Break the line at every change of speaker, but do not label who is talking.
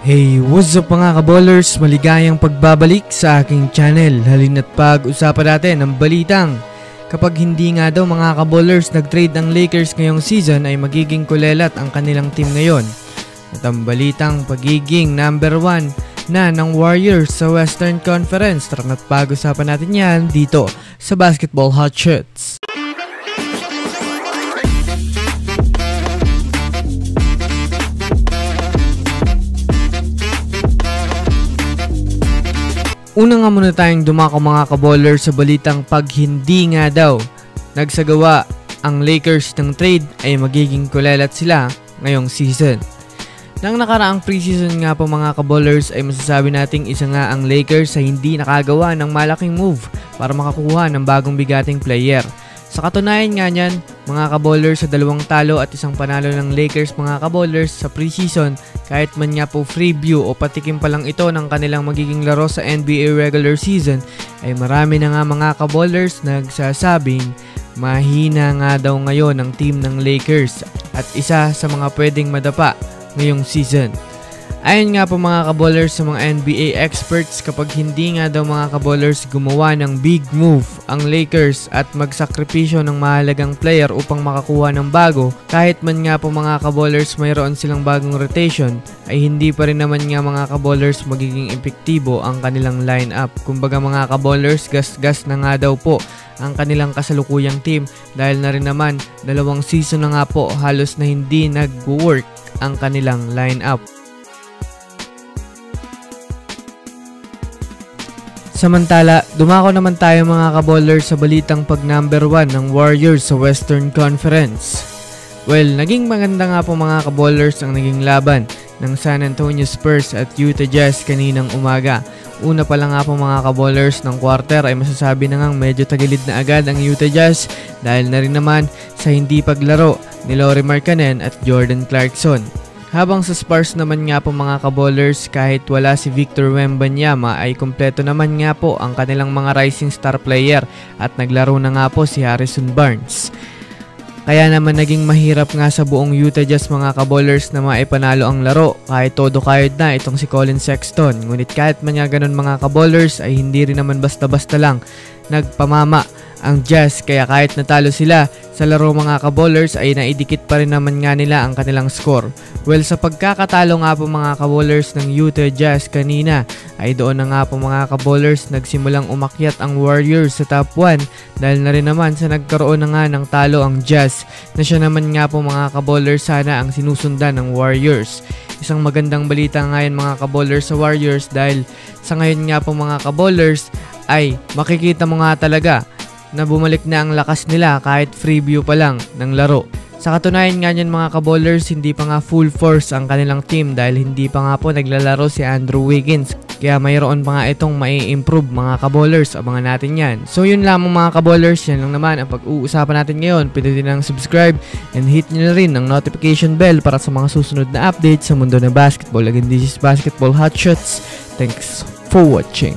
Hey, what's up mga kaballers? Maligayang pagbabalik sa aking channel. Halina't pag-usapan natin ang balitang kapag hindi nga daw mga kaballers nag-trade ang Lakers ngayong season ay magiging kulelat ang kanilang team ngayon. At ang balitang pagiging number 1 na ng Warriors sa Western Conference. Tara na't pag-usapan natin yan dito sa Basketball Hot Shots. Una nga muna tayong dumako mga kaballers sa balitang pag hindi nga daw nagsagawa ang Lakers ng trade ay magiging kulelat sila ngayong season. Nang nakaraang preseason nga po mga kaballers ay masasabi nating isa nga ang Lakers sa hindi nakagawa ng malaking move para makakuha ng bagong bigating player. Sa katunayan nga niyan, mga kaballers, sa 2 talo at 1 panalo ng Lakers mga kaballers sa preseason, kahit man nga po preview o patikim pa lang ito ng kanilang magiging laro sa NBA regular season, ay marami na nga mga kaballers nagsasabing mahina nga daw ngayon ang team ng Lakers at isa sa mga pwedeng madapa ngayong season. Ayon nga po mga kaballers sa mga NBA experts, kapag hindi nga daw mga kaballers gumawa ng big move ang Lakers at magsakripisyo ng mahalagang player upang makakuha ng bago, kahit man nga po mga kaballers mayroon silang bagong rotation, ay hindi pa rin naman nga mga kaballers magiging epektibo ang kanilang lineup. Kumbaga mga kaballers, gas-gas na nga daw po ang kanilang kasalukuyang team dahil na rin naman 2 season na nga po halos na hindi nag-work ang kanilang lineup. Samantala, dumako naman tayo mga kaballers sa balitang pag number 1 ng Warriors sa Western Conference. Well, naging maganda nga po mga kaballers ang naging laban ng San Antonio Spurs at Utah Jazz kaninang umaga. Una pa lang nga po mga kaballers ng quarter ay masasabi na ngang medyo tagilid na agad ang Utah Jazz dahil na rin naman sa hindi paglaro ni Lauri Markkanen at Jordan Clarkson. Habang sa Spurs naman nga po mga kaballers, kahit wala si Victor Wembanyama ay kompleto naman nga po ang kanilang mga rising star player at naglaro na nga po si Harrison Barnes. Kaya naman naging mahirap nga sa buong Utah Jazz mga kaballers na maipanalo ang laro kahit todo kayod na itong si Colin Sexton. Ngunit kahit man nga ganun mga kaballers ay hindi rin naman basta-basta lang nagpamama ang Jazz, kaya kahit natalo sila sa laro mga kaballers ay naidikit pa rin naman nga nila ang kanilang score. Well, sa pagkakatalo nga po mga kaballers ng Utah Jazz kanina ay doon na nga po mga kaballers nagsimulang umakyat ang Warriors sa top 1 dahil na rin naman sa nagkaroon na nga ng talo ang Jazz na siya naman nga po mga kaballers sana ang sinusundan ng Warriors. Isang magandang balita ngayon mga kaballers sa Warriors dahil sa ngayon nga po mga kaballers ay makikita mo nga talaga na bumalik na ang lakas nila kahit preview pa lang ng laro. Sa katunayan nga niyan mga kaballers, hindi pa nga full force ang kanilang team dahil hindi pa nga po naglalaro si Andrew Wiggins. Kaya mayroon pa nga itong mai-improve mga kaballers. Abangan natin yan. So yun lamang mga kaballers, yan lang naman ang pag-uusapan natin ngayon. Pindutin ang subscribe and hit nyo na rin ang notification bell para sa mga susunod na updates sa mundo ng basketball. Again, this is Basketball Hot Shots. Thanks for watching.